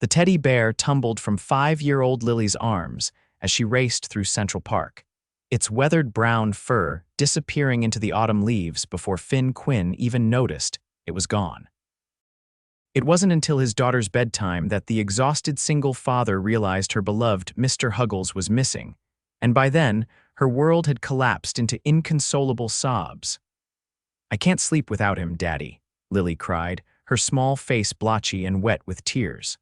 The teddy bear tumbled from 5-year-old Lily's arms as she raced through Central Park, its weathered brown fur disappearing into the autumn leaves before Finn Quinn even noticed it was gone. It wasn't until his daughter's bedtime that the exhausted single father realized her beloved Mr. Huggles was missing, and by then, her world had collapsed into inconsolable sobs. "I can't sleep without him, Daddy," Lily cried, her small face blotchy and wet with tears.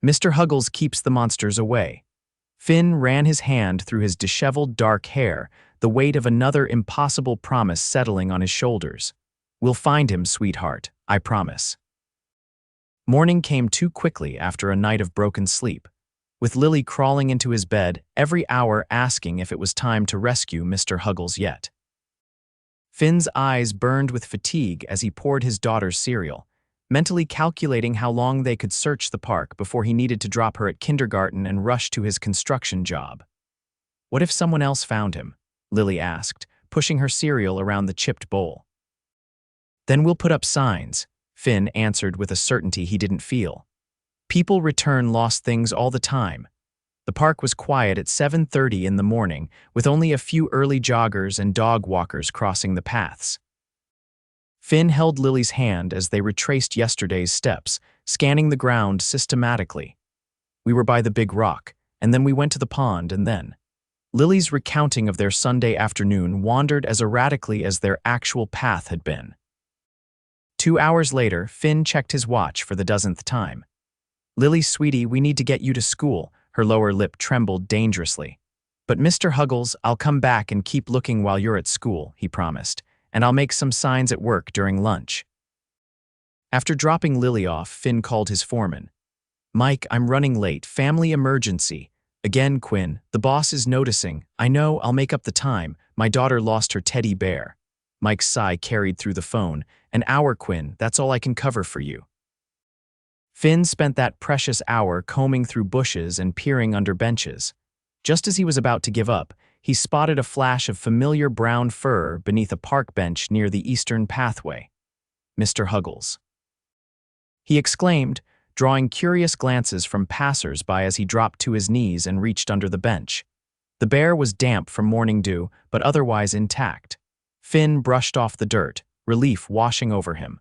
"Mr. Huggles keeps the monsters away." Finn ran his hand through his disheveled dark hair, the weight of another impossible promise settling on his shoulders. "We'll find him, sweetheart, I promise." Morning came too quickly after a night of broken sleep, with Lily crawling into his bed every hour asking if it was time to rescue Mr. Huggles yet. Finn's eyes burned with fatigue as he poured his daughter's cereal, mentally calculating how long they could search the park before he needed to drop her at kindergarten and rush to his construction job. "What if someone else found him?" Lily asked, pushing her cereal around the chipped bowl. "Then we'll put up signs," Finn answered with a certainty he didn't feel. People return lost things all the time. The park was quiet at 7:30 in the morning, with only a few early joggers and dog walkers crossing the paths. Finn held Lily's hand as they retraced yesterday's steps, scanning the ground systematically. "We were by the big rock, and then we went to the pond, and then—" Lily's recounting of their Sunday afternoon wandered as erratically as their actual path had been. 2 hours later, Finn checked his watch for the dozenth time. "Lily, sweetie, we need to get you to school." Her lower lip trembled dangerously. "But Mr. Huggles, I'll come back and keep looking while you're at school," he promised, "and I'll make some signs at work during lunch." After dropping Lily off, Finn called his foreman. "Mike, I'm running late. Family emergency." "Again, Quinn, the boss is noticing." "I know, I'll make up the time. My daughter lost her teddy bear." Mike's sigh carried through the phone. "An hour, Quinn, that's all I can cover for you." Finn spent that precious hour combing through bushes and peering under benches. Just as he was about to give up, he spotted a flash of familiar brown fur beneath a park bench near the eastern pathway. "Mr. Huggles," he exclaimed, drawing curious glances from passers-by as he dropped to his knees and reached under the bench. The bear was damp from morning dew, but otherwise intact. Finn brushed off the dirt, relief washing over him.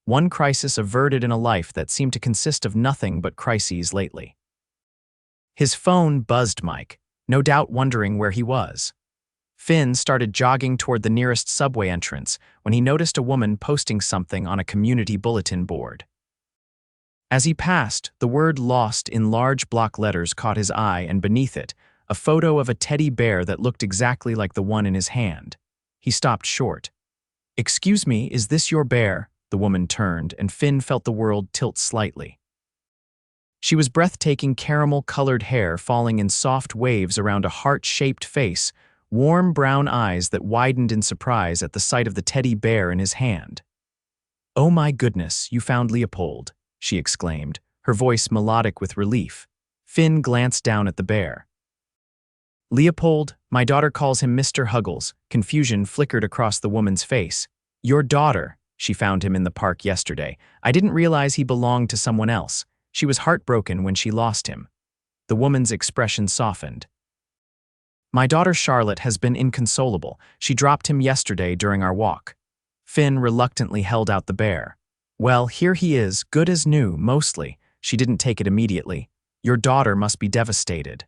One crisis averted in a life that seemed to consist of nothing but crises lately. His phone buzzed Mike, no doubt wondering where he was. Finn started jogging toward the nearest subway entrance when he noticed a woman posting something on a community bulletin board. As he passed, the word "lost" in large block letters caught his eye, and beneath it, a photo of a teddy bear that looked exactly like the one in his hand. He stopped short. "Excuse me, is this your bear?" The woman turned, and Finn felt the world tilt slightly. She was breathtaking caramel-colored hair falling in soft waves around a heart-shaped face, warm brown eyes that widened in surprise at the sight of the teddy bear in his hand. "Oh my goodness, you found Leopold," she exclaimed, her voice melodic with relief. Finn glanced down at the bear. "Leopold, my daughter calls him Mr. Huggles." Confusion flickered across the woman's face. "Your daughter. She found him in the park yesterday. I didn't realize he belonged to someone else. She was heartbroken when she lost him." The woman's expression softened. "My daughter Charlotte has been inconsolable. She dropped him yesterday during our walk." Finn reluctantly held out the bear. "Well, here he is, good as new, mostly." She didn't take it immediately. "Your daughter must be devastated."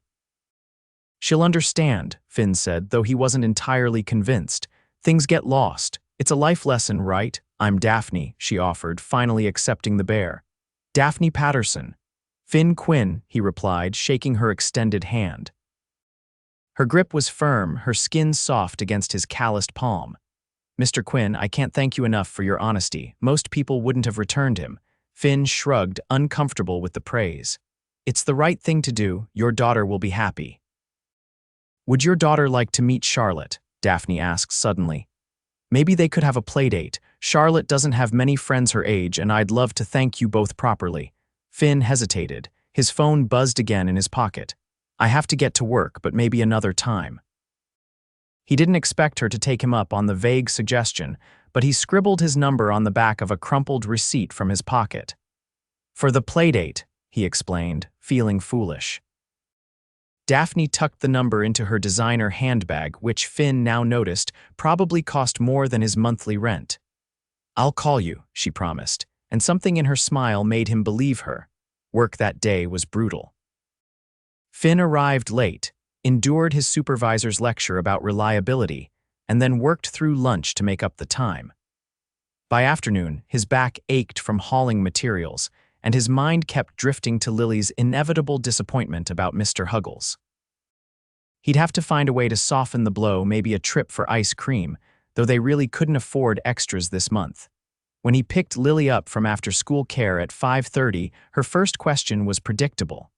"She'll understand," Finn said, though he wasn't entirely convinced. "Things get lost. It's a life lesson, right?" "I'm Daphne," she offered, finally accepting the bear. "Daphne Patterson." "Finn Quinn," he replied, shaking her extended hand. Her grip was firm, her skin soft against his calloused palm. "Mr. Quinn, I can't thank you enough for your honesty. Most people wouldn't have returned him." Finn shrugged, uncomfortable with the praise. "It's the right thing to do. Your daughter will be happy." "Would your daughter like to meet Charlotte?" Daphne asked suddenly. "Maybe they could have a playdate. Charlotte doesn't have many friends her age, and I'd love to thank you both properly." Finn hesitated. His phone buzzed again in his pocket. "I have to get to work, but maybe another time." He didn't expect her to take him up on the vague suggestion, but he scribbled his number on the back of a crumpled receipt from his pocket. "For the playdate," he explained, feeling foolish. Daphne tucked the number into her designer handbag, which Finn now noticed probably cost more than his monthly rent. "I'll call you," she promised, and something in her smile made him believe her. Work that day was brutal. Finn arrived late, endured his supervisor's lecture about reliability, and then worked through lunch to make up the time. By afternoon, his back ached from hauling materials, and his mind kept drifting to Lily's inevitable disappointment about Mr. Huggles. He'd have to find a way to soften the blow, maybe a trip for ice cream, though they really couldn't afford extras this month. When he picked Lily up from after-school care at 5:30, her first question was predictable.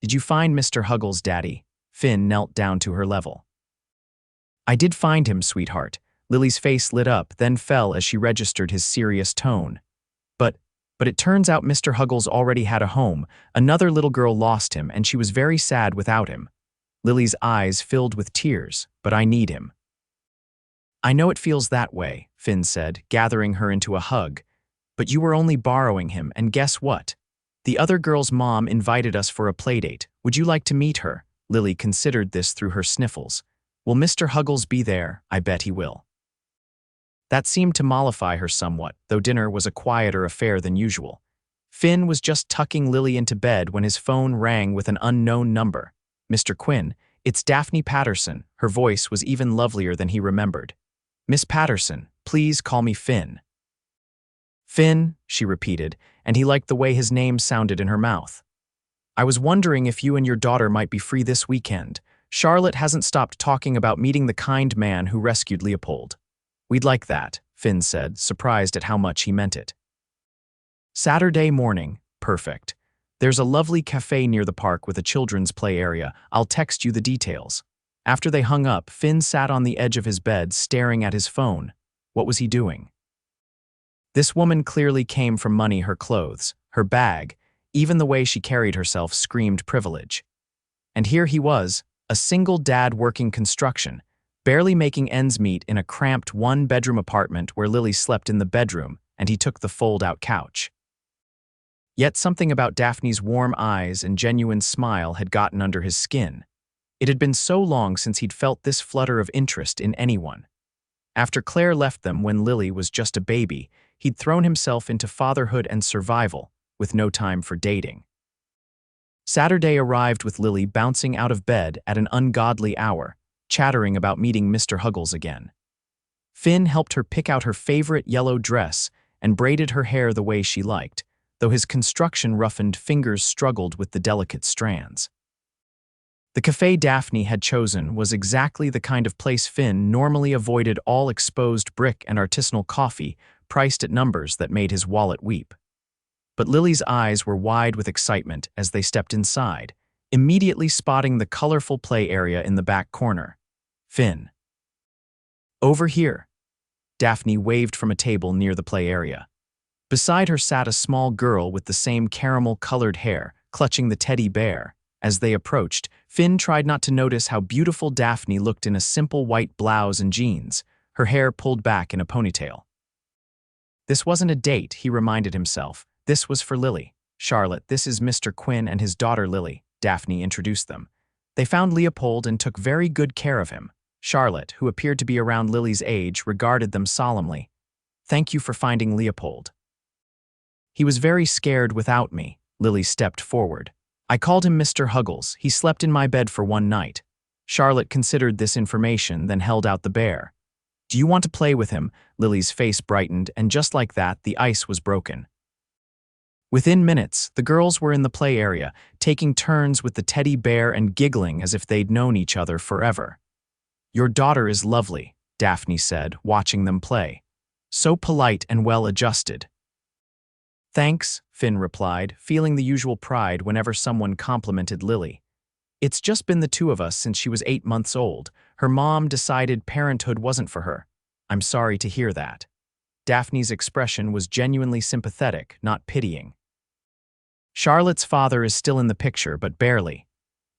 "Did you find Mr. Huggles, Daddy?" Finn knelt down to her level. "I did find him, sweetheart." Lily's face lit up, then fell as she registered his serious tone. But it turns out Mr. Huggles already had a home. Another little girl lost him, and she was very sad without him. Lily's eyes filled with tears. "But I need him." "I know it feels that way," Finn said, gathering her into a hug. "But you were only borrowing him, and guess what? The other girl's mom invited us for a playdate. Would you like to meet her?" Lily considered this through her sniffles. "Will Mr. Huggles be there? I bet he will." That seemed to mollify her somewhat, though dinner was a quieter affair than usual. Finn was just tucking Lily into bed when his phone rang with an unknown number. "Mr. Quinn, it's Daphne Patterson." Her voice was even lovelier than he remembered. "Miss Patterson, please call me Finn." "Finn," she repeated, and he liked the way his name sounded in her mouth. "I was wondering if you and your daughter might be free this weekend. Charlotte hasn't stopped talking about meeting the kind man who rescued Leopold." "We'd like that," Finn said, surprised at how much he meant it. "Saturday morning, perfect. There's a lovely cafe near the park with a children's play area. I'll text you the details." After they hung up, Finn sat on the edge of his bed, staring at his phone. What was he doing? This woman clearly came from money. Her clothes, her bag, even the way she carried herself screamed privilege. And here he was, a single dad working construction, barely making ends meet in a cramped one-bedroom apartment where Lily slept in the bedroom and he took the fold-out couch. Yet something about Daphne's warm eyes and genuine smile had gotten under his skin. It had been so long since he'd felt this flutter of interest in anyone. After Claire left them when Lily was just a baby, he'd thrown himself into fatherhood and survival, with no time for dating. Saturday arrived with Lily bouncing out of bed at an ungodly hour, chattering about meeting Mr. Huggles again. Finn helped her pick out her favorite yellow dress and braided her hair the way she liked, though his construction-roughened fingers struggled with the delicate strands. The cafe Daphne had chosen was exactly the kind of place Finn normally avoided, all exposed brick and artisanal coffee priced at numbers that made his wallet weep. But Lily's eyes were wide with excitement as they stepped inside, immediately spotting the colorful play area in the back corner. "Finn." "Over here." Daphne waved from a table near the play area. Beside her sat a small girl with the same caramel-colored hair, clutching the teddy bear. As they approached, Finn tried not to notice how beautiful Daphne looked in a simple white blouse and jeans, her hair pulled back in a ponytail. This wasn't a date, he reminded himself. This was for Lily. "Charlotte, this is Mr. Quinn and his daughter Lily," Daphne introduced them. "They found Leopold and took very good care of him." Charlotte, who appeared to be around Lily's age, regarded them solemnly. "Thank you for finding Leopold." "He was very scared without me." Lily stepped forward. "I called him Mr. Huggles. He slept in my bed for one night." Charlotte considered this information, then held out the bear. "Do you want to play with him?" Lily's face brightened, and just like that, the ice was broken. Within minutes, the girls were in the play area, taking turns with the teddy bear and giggling as if they'd known each other forever. "Your daughter is lovely," Daphne said, watching them play. "So polite and well-adjusted." "Thanks," Finn replied, feeling the usual pride whenever someone complimented Lily. "It's just been the two of us since she was 8 months old. Her mom decided parenthood wasn't for her." "I'm sorry to hear that." Daphne's expression was genuinely sympathetic, not pitying. "Charlotte's father is still in the picture, but barely.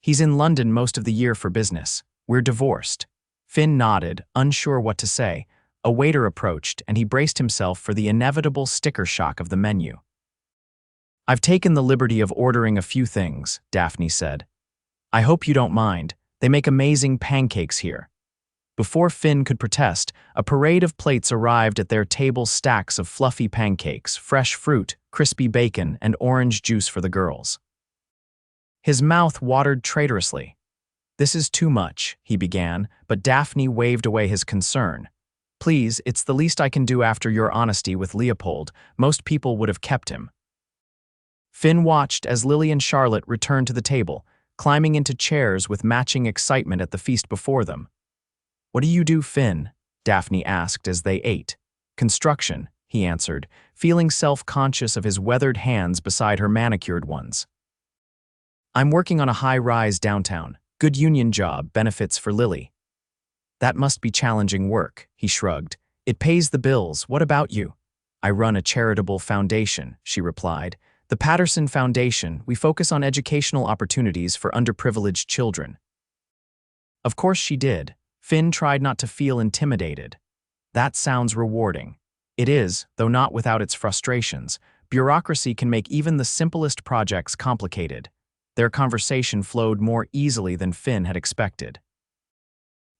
He's in London most of the year for business. We're divorced." Finn nodded, unsure what to say. A waiter approached, and he braced himself for the inevitable sticker shock of the menu. I've taken the liberty of ordering a few things, Daphne said. I hope you don't mind. They make amazing pancakes here. Before Finn could protest, a parade of plates arrived at their table, stacks of fluffy pancakes, fresh fruit, crispy bacon, and orange juice for the girls. His mouth watered traitorously. This is too much, he began, but Daphne waved away his concern. Please, it's the least I can do after your honesty with Leopold. Most people would have kept him. Finn watched as Lily and Charlotte returned to the table, climbing into chairs with matching excitement at the feast before them. What do you do, Finn? Daphne asked as they ate. Construction, he answered, feeling self-conscious of his weathered hands beside her manicured ones. I'm working on a high-rise downtown. Good union job, benefits for Lily. That must be challenging work, he shrugged. It pays the bills. What about you? I run a charitable foundation, she replied. The Patterson Foundation. We focus on educational opportunities for underprivileged children. Of course she did. Finn tried not to feel intimidated. That sounds rewarding. It is, though not without its frustrations. Bureaucracy can make even the simplest projects complicated. Their conversation flowed more easily than Finn had expected.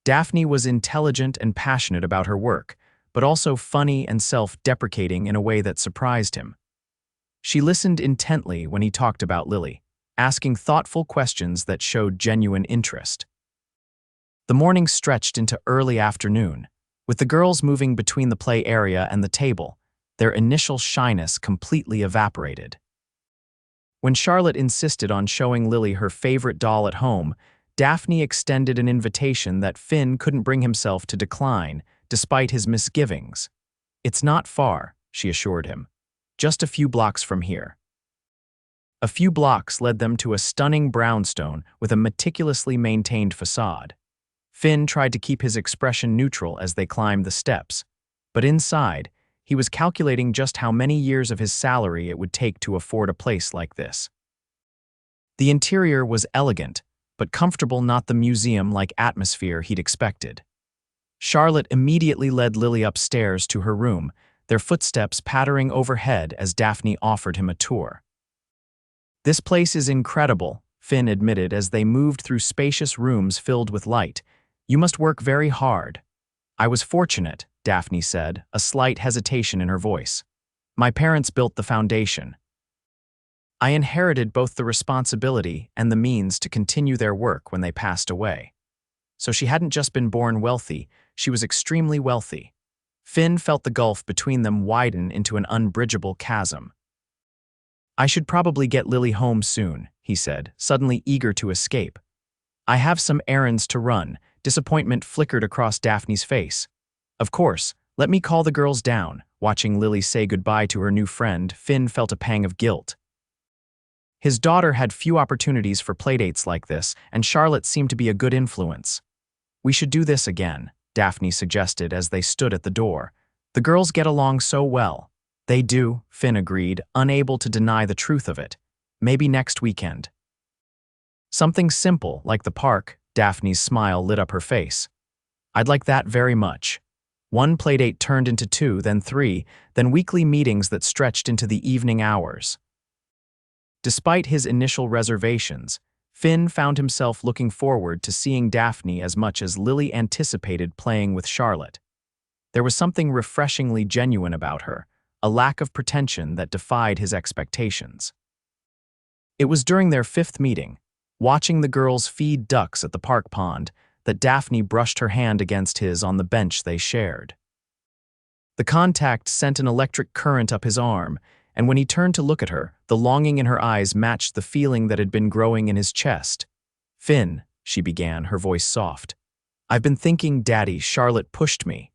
Daphne was intelligent and passionate about her work, but also funny and self-deprecating in a way that surprised him. She listened intently when he talked about Lily, asking thoughtful questions that showed genuine interest. The morning stretched into early afternoon, with the girls moving between the play area and the table. Their initial shyness completely evaporated. When Charlotte insisted on showing Lily her favorite doll at home, Daphne extended an invitation that Finn couldn't bring himself to decline, despite his misgivings. It's not far, she assured him. Just a few blocks from here. A few blocks led them to a stunning brownstone with a meticulously maintained facade. Finn tried to keep his expression neutral as they climbed the steps, but inside, he was calculating just how many years of his salary it would take to afford a place like this. The interior was elegant, but comfortable, not the museum-like atmosphere he'd expected. Charlotte immediately led Lily upstairs to her room, their footsteps pattering overhead as Daphne offered him a tour. This place is incredible, Finn admitted as they moved through spacious rooms filled with light. You must work very hard. I was fortunate, Daphne said, a slight hesitation in her voice. My parents built the foundation. I inherited both the responsibility and the means to continue their work when they passed away. So she hadn't just been born wealthy, she was extremely wealthy. Finn felt the gulf between them widen into an unbridgeable chasm. I should probably get Lily home soon, he said, suddenly eager to escape. I have some errands to run. Disappointment flickered across Daphne's face. Of course, let me call the girls down. Watching Lily say goodbye to her new friend, Finn felt a pang of guilt. His daughter had few opportunities for playdates like this, and Charlotte seemed to be a good influence. We should do this again, Daphne suggested as they stood at the door. The girls get along so well. They do, Finn agreed, unable to deny the truth of it. Maybe next weekend. Something simple, like the park. Daphne's smile lit up her face. I'd like that very much. One playdate turned into 2, then 3, then weekly meetings that stretched into the evening hours. Despite his initial reservations, Finn found himself looking forward to seeing Daphne as much as Lily anticipated playing with Charlotte. There was something refreshingly genuine about her, a lack of pretension that defied his expectations. It was during their 5th meeting, watching the girls feed ducks at the park pond, that Daphne brushed her hand against his on the bench they shared. The contact sent an electric current up his arm, and when he turned to look at her, the longing in her eyes matched the feeling that had been growing in his chest. Finn, she began, her voice soft. I've been thinking, Daddy, Charlotte pushed me.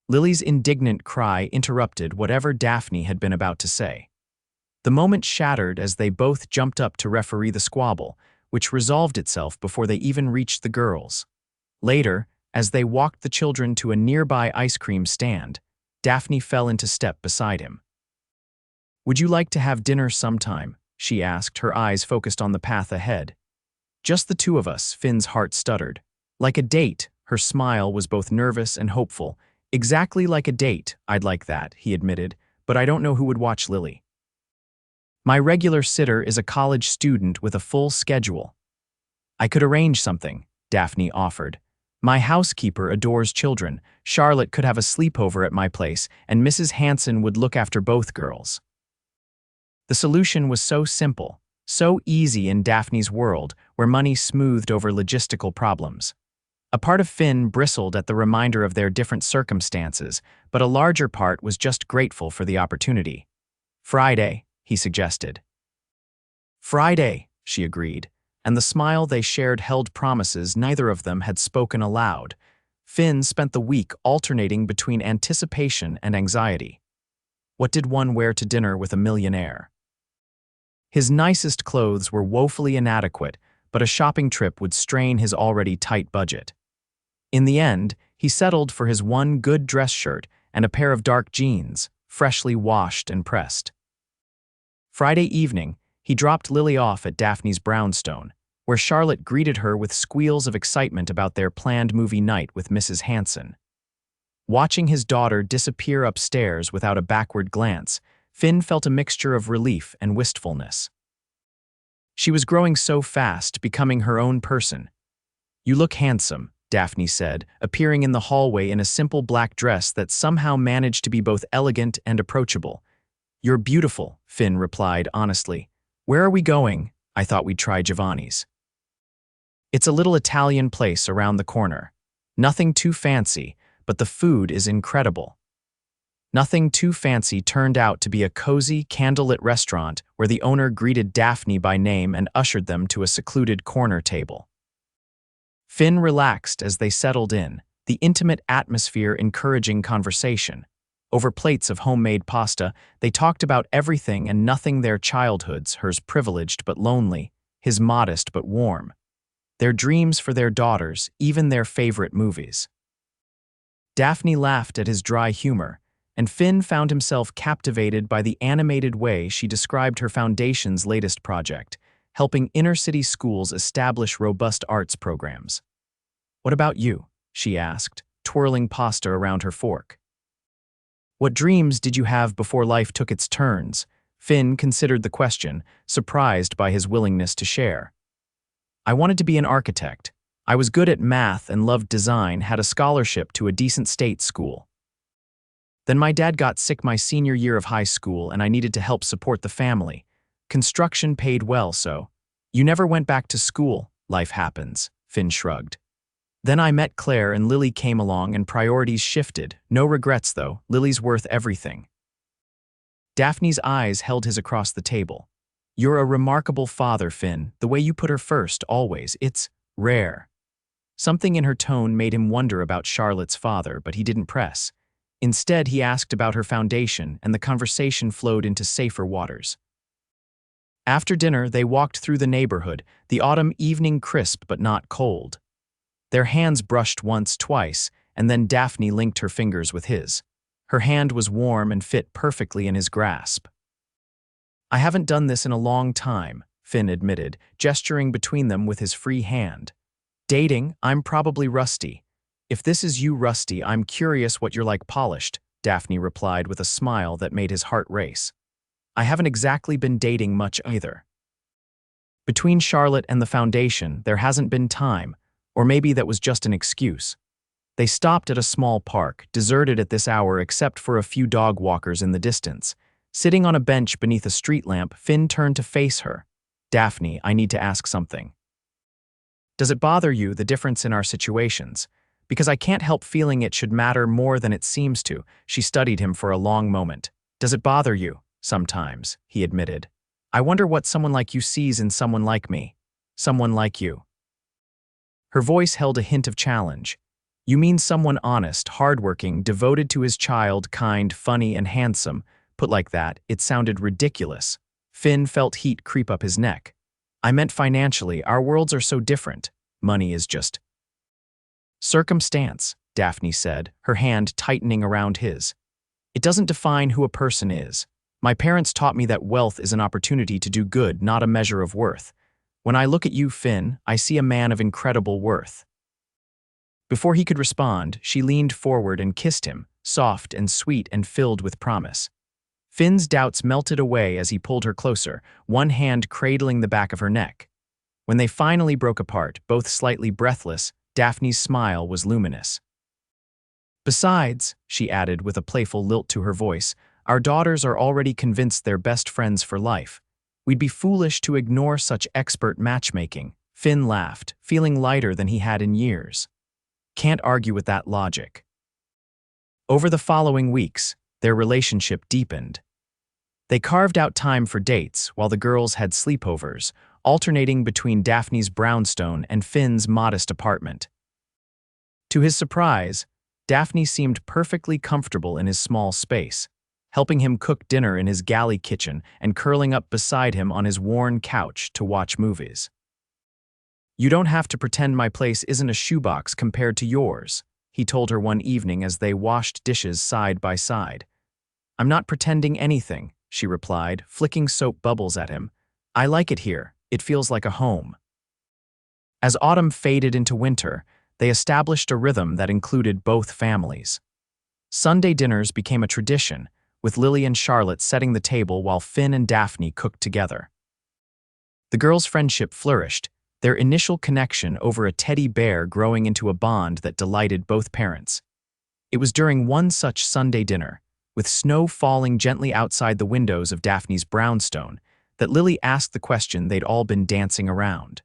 Lily's indignant cry interrupted whatever Daphne had been about to say. The moment shattered as they both jumped up to referee the squabble, which resolved itself before they even reached the girls. Later, as they walked the children to a nearby ice cream stand, Daphne fell into step beside him. Would you like to have dinner sometime? She asked, her eyes focused on the path ahead. Just the two of us, Finn's heart stuttered. Like a date, her smile was both nervous and hopeful. Exactly like a date, I'd like that, he admitted, but I don't know who would watch Lily. My regular sitter is a college student with a full schedule. I could arrange something, Daphne offered. My housekeeper adores children. Charlotte could have a sleepover at my place, and Mrs. Hanson would look after both girls. The solution was so simple, so easy in Daphne's world, where money smoothed over logistical problems. A part of Finn bristled at the reminder of their different circumstances, but a larger part was just grateful for the opportunity. Friday, he suggested. Friday, she agreed, and the smile they shared held promises neither of them had spoken aloud. Finn spent the week alternating between anticipation and anxiety. What did one wear to dinner with a millionaire? His nicest clothes were woefully inadequate, but a shopping trip would strain his already tight budget. In the end, he settled for his one good dress shirt and a pair of dark jeans, freshly washed and pressed. Friday evening, he dropped Lily off at Daphne's brownstone, where Charlotte greeted her with squeals of excitement about their planned movie night with Mrs. Hanson. Watching his daughter disappear upstairs without a backward glance, Finn felt a mixture of relief and wistfulness. She was growing so fast, becoming her own person. "You look handsome," Daphne said, appearing in the hallway in a simple black dress that somehow managed to be both elegant and approachable. "You're beautiful," Finn replied honestly. "Where are we going?" "I thought we'd try Giovanni's. It's a little Italian place around the corner. Nothing too fancy, but the food is incredible." Nothing Too Fancy turned out to be a cozy, candlelit restaurant where the owner greeted Daphne by name and ushered them to a secluded corner table. Finn relaxed as they settled in, the intimate atmosphere encouraging conversation. Over plates of homemade pasta, they talked about everything and nothing, their childhoods, hers privileged but lonely, his modest but warm. Their dreams for their daughters, even their favorite movies. Daphne laughed at his dry humor, and Finn found himself captivated by the animated way she described her foundation's latest project, helping inner-city schools establish robust arts programs. "What about you?" she asked, twirling pasta around her fork. "What dreams did you have before life took its turns?" Finn considered the question, surprised by his willingness to share. "I wanted to be an architect. I was good at math and loved design, had a scholarship to a decent state school. Then my dad got sick my senior year of high school and I needed to help support the family. Construction paid well, so." "You never went back to school." "Life happens," Finn shrugged. "Then I met Claire and Lily came along and priorities shifted. No regrets though, Lily's worth everything." Daphne's eyes held his across the table. "You're a remarkable father, Finn. The way you put her first, always. It's rare." Something in her tone made him wonder about Charlotte's father, but he didn't press. Instead, he asked about her foundation, and the conversation flowed into safer waters. After dinner, they walked through the neighborhood, the autumn evening crisp but not cold. Their hands brushed once, twice, and then Daphne linked her fingers with his. Her hand was warm and fit perfectly in his grasp. "I haven't done this in a long time," Finn admitted, gesturing between them with his free hand. "Dating, I'm probably rusty. If this is you rusty, I'm curious what you're like polished," Daphne replied with a smile that made his heart race. "I haven't exactly been dating much either. Between Charlotte and the foundation, there hasn't been time, or maybe that was just an excuse." They stopped at a small park, deserted at this hour except for a few dog walkers in the distance. Sitting on a bench beneath a street lamp, Finn turned to face her. "Daphne, I need to ask something. Does it bother you, the difference in our situations? Because I can't help feeling it should matter more than it seems to." She studied him for a long moment. "Does it bother you?" "Sometimes," he admitted. "I wonder what someone like you sees in someone like me. Someone like you." Her voice held a hint of challenge. "You mean someone honest, hardworking, devoted to his child, kind, funny, and handsome." Put like that, it sounded ridiculous. Finn felt heat creep up his neck. "I meant financially, our worlds are so different. Money is just circumstance," Daphne said, her hand tightening around his. "It doesn't define who a person is. My parents taught me that wealth is an opportunity to do good, not a measure of worth. When I look at you, Finn, I see a man of incredible worth." Before he could respond, she leaned forward and kissed him, soft and sweet and filled with promise. Finn's doubts melted away as he pulled her closer, one hand cradling the back of her neck. When they finally broke apart, both slightly breathless, Daphne's smile was luminous. "Besides," she added with a playful lilt to her voice, "our daughters are already convinced they're best friends for life. We'd be foolish to ignore such expert matchmaking." Finn laughed, feeling lighter than he had in years. Can't argue with that logic. Over the following weeks, their relationship deepened. They carved out time for dates while the girls had sleepovers, alternating between Daphne's brownstone and Finn's modest apartment. To his surprise, Daphne seemed perfectly comfortable in his small space, helping him cook dinner in his galley kitchen and curling up beside him on his worn couch to watch movies. "You don't have to pretend my place isn't a shoebox compared to yours," he told her one evening as they washed dishes side by side. "I'm not pretending anything," she replied, flicking soap bubbles at him. "I like it here. It feels like a home." As autumn faded into winter, they established a rhythm that included both families. Sunday dinners became a tradition, with Lily and Charlotte setting the table while Finn and Daphne cooked together. The girls' friendship flourished, their initial connection over a teddy bear growing into a bond that delighted both parents. It was during one such Sunday dinner, with snow falling gently outside the windows of Daphne's brownstone, that Lily asked the question they'd all been dancing around.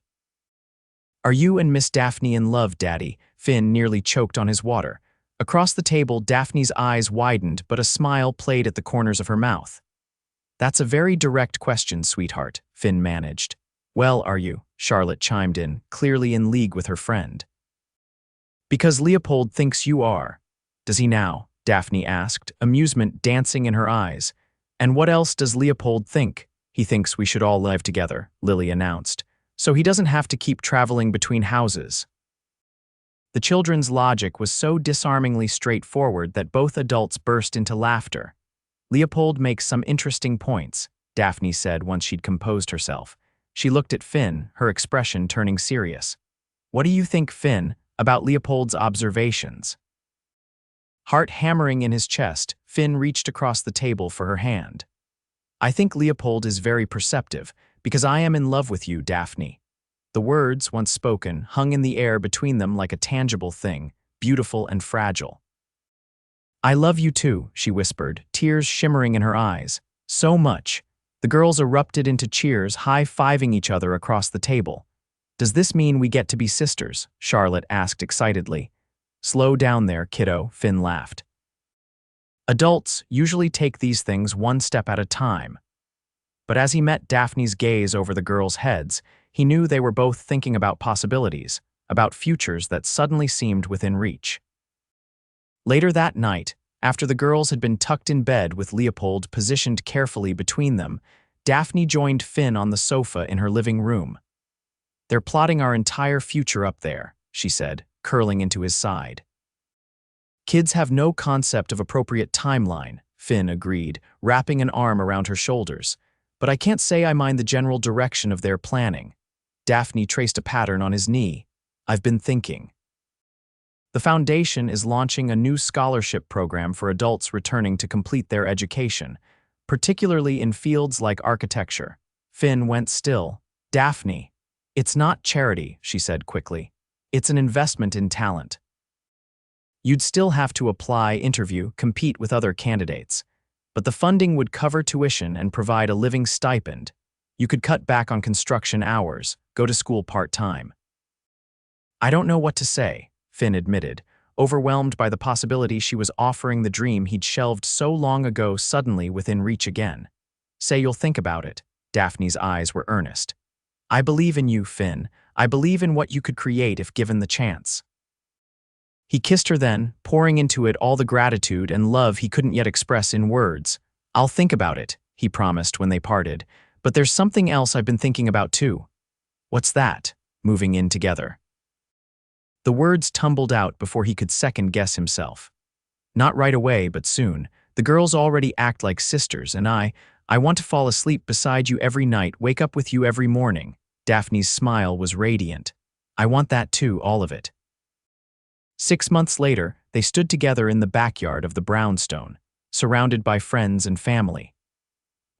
"Are you and Miss Daphne in love, Daddy?" Finn nearly choked on his water. Across the table, Daphne's eyes widened, but a smile played at the corners of her mouth. "That's a very direct question, sweetheart," Finn managed. "Well, are you?" Charlotte chimed in, clearly in league with her friend. "Because Leopold thinks you are." "Does he now?" Daphne asked, amusement dancing in her eyes. "And what else does Leopold think?" "He thinks we should all live together," Lily announced, "so he doesn't have to keep traveling between houses." The children's logic was so disarmingly straightforward that both adults burst into laughter. "Leopold makes some interesting points," Daphne said once she'd composed herself. She looked at Finn, her expression turning serious. "What do you think, Finn, about Leopold's observations?" Heart hammering in his chest, Finn reached across the table for her hand. "I think Leopold is very perceptive, because I am in love with you, Daphne." The words, once spoken, hung in the air between them like a tangible thing, beautiful and fragile. "I love you too," she whispered, tears shimmering in her eyes. "So much." The girls erupted into cheers, high-fiving each other across the table. "Does this mean we get to be sisters?" Charlotte asked excitedly. "Slow down there, kiddo," Finn laughed. Adults usually take these things one step at a time. But as he met Daphne's gaze over the girls' heads, he knew they were both thinking about possibilities, about futures that suddenly seemed within reach. Later that night, after the girls had been tucked in bed with Leopold positioned carefully between them, Daphne joined Finn on the sofa in her living room. "They're plotting our entire future up there," she said, curling into his side. "Kids have no concept of appropriate timeline," Finn agreed, wrapping an arm around her shoulders. "But I can't say I mind the general direction of their planning." Daphne traced a pattern on his knee. "I've been thinking. The foundation is launching a new scholarship program for adults returning to complete their education, particularly in fields like architecture." Finn went still. "Daphne, it's not charity," she said quickly. "It's an investment in talent. You'd still have to apply, interview, compete with other candidates. But the funding would cover tuition and provide a living stipend. You could cut back on construction hours, go to school part-time." "I don't know what to say," Finn admitted, overwhelmed by the possibility she was offering the dream he'd shelved so long ago suddenly within reach again. "Say you'll think about it." Daphne's eyes were earnest. "I believe in you, Finn. I believe in what you could create if given the chance." He kissed her then, pouring into it all the gratitude and love he couldn't yet express in words. "I'll think about it," he promised when they parted. "But there's something else I've been thinking about too." "What's that?" Moving in together. The words tumbled out before he could second-guess himself. "Not right away, but soon. The girls already act like sisters, and I want to fall asleep beside you every night, wake up with you every morning." Daphne's smile was radiant. "I want that too, all of it." 6 months later, they stood together in the backyard of the brownstone, surrounded by friends and family.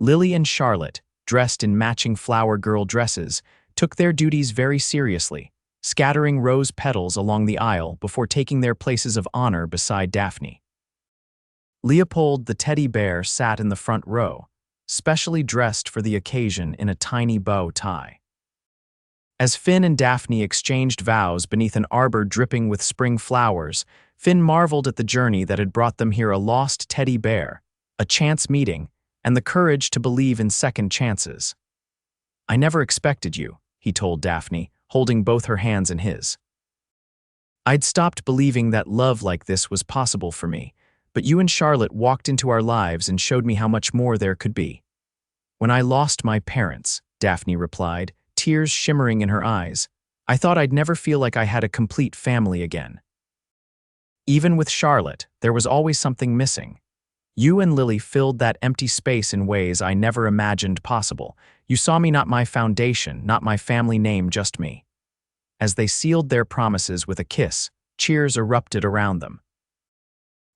Lily and Charlotte, dressed in matching flower girl dresses, took their duties very seriously, scattering rose petals along the aisle before taking their places of honor beside Daphne. Leopold the teddy bear sat in the front row, specially dressed for the occasion in a tiny bow tie. As Finn and Daphne exchanged vows beneath an arbor dripping with spring flowers, Finn marveled at the journey that had brought them here: a lost teddy bear, a chance meeting, and the courage to believe in second chances. "I never expected you," he told Daphne, holding both her hands in his. "I'd stopped believing that love like this was possible for me, but you and Charlotte walked into our lives and showed me how much more there could be." "When I lost my parents," Daphne replied, tears shimmering in her eyes, "I thought I'd never feel like I had a complete family again." Even with Charlotte, there was always something missing. "You and Lily filled that empty space in ways I never imagined possible. You saw me, not my foundation, not my family name, just me." As they sealed their promises with a kiss, cheers erupted around them.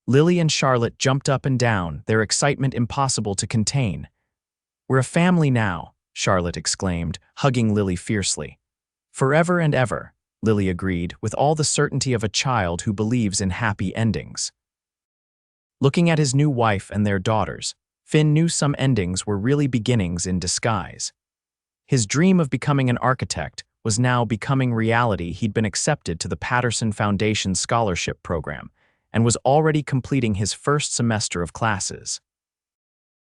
Lily and Charlotte jumped up and down, their excitement impossible to contain. "We're a family now," Charlotte exclaimed, hugging Lily fiercely. "Forever and ever," Lily agreed, with all the certainty of a child who believes in happy endings. Looking at his new wife and their daughters, Finn knew some endings were really beginnings in disguise. His dream of becoming an architect was now becoming reality. He'd been accepted to the Patterson Foundation Scholarship Program and was already completing his first semester of classes.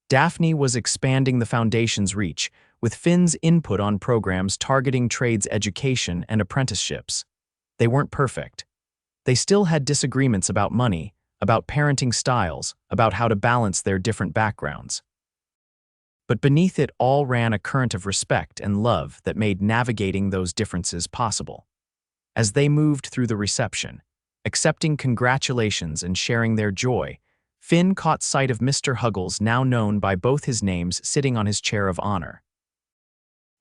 Daphne was expanding the foundation's reach, with Finn's input on programs targeting trades education and apprenticeships. They weren't perfect. They still had disagreements about money, about parenting styles, about how to balance their different backgrounds. But beneath it all ran a current of respect and love that made navigating those differences possible. As they moved through the reception, accepting congratulations and sharing their joy, Finn caught sight of Mr. Huggles, now known by both his names, sitting on his chair of honor.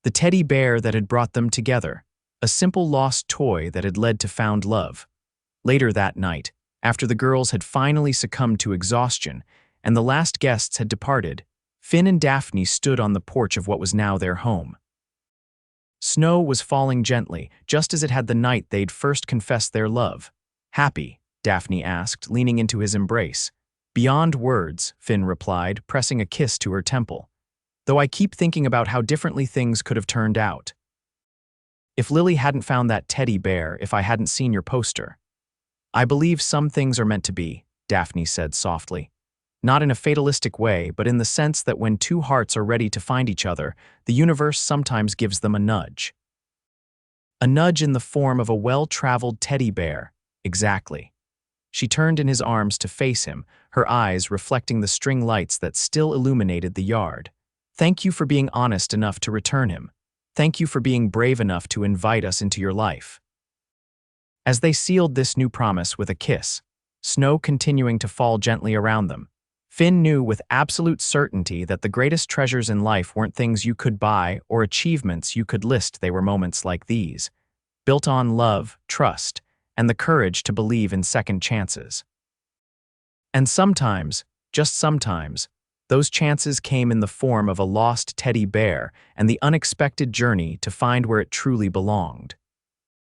The teddy bear that had brought them together, a simple lost toy that had led to found love. Later that night, after the girls had finally succumbed to exhaustion and the last guests had departed, Finn and Daphne stood on the porch of what was now their home. Snow was falling gently, just as it had the night they'd first confessed their love. "Happy?" Daphne asked, leaning into his embrace. "Beyond words," Finn replied, pressing a kiss to her temple. "Though I keep thinking about how differently things could have turned out. If Lily hadn't found that teddy bear, if I hadn't seen your poster." "I believe some things are meant to be," Daphne said softly. "Not in a fatalistic way, but in the sense that when two hearts are ready to find each other, the universe sometimes gives them a nudge." "A nudge in the form of a well-traveled teddy bear." "Exactly." She turned in his arms to face him, her eyes reflecting the string lights that still illuminated the yard. "Thank you for being honest enough to return him. Thank you for being brave enough to invite us into your life." As they sealed this new promise with a kiss, snow continuing to fall gently around them, Finn knew with absolute certainty that the greatest treasures in life weren't things you could buy or achievements you could list. They were moments like these, built on love, trust, and the courage to believe in second chances. And sometimes, just sometimes, those chances came in the form of a lost teddy bear and the unexpected journey to find where it truly belonged.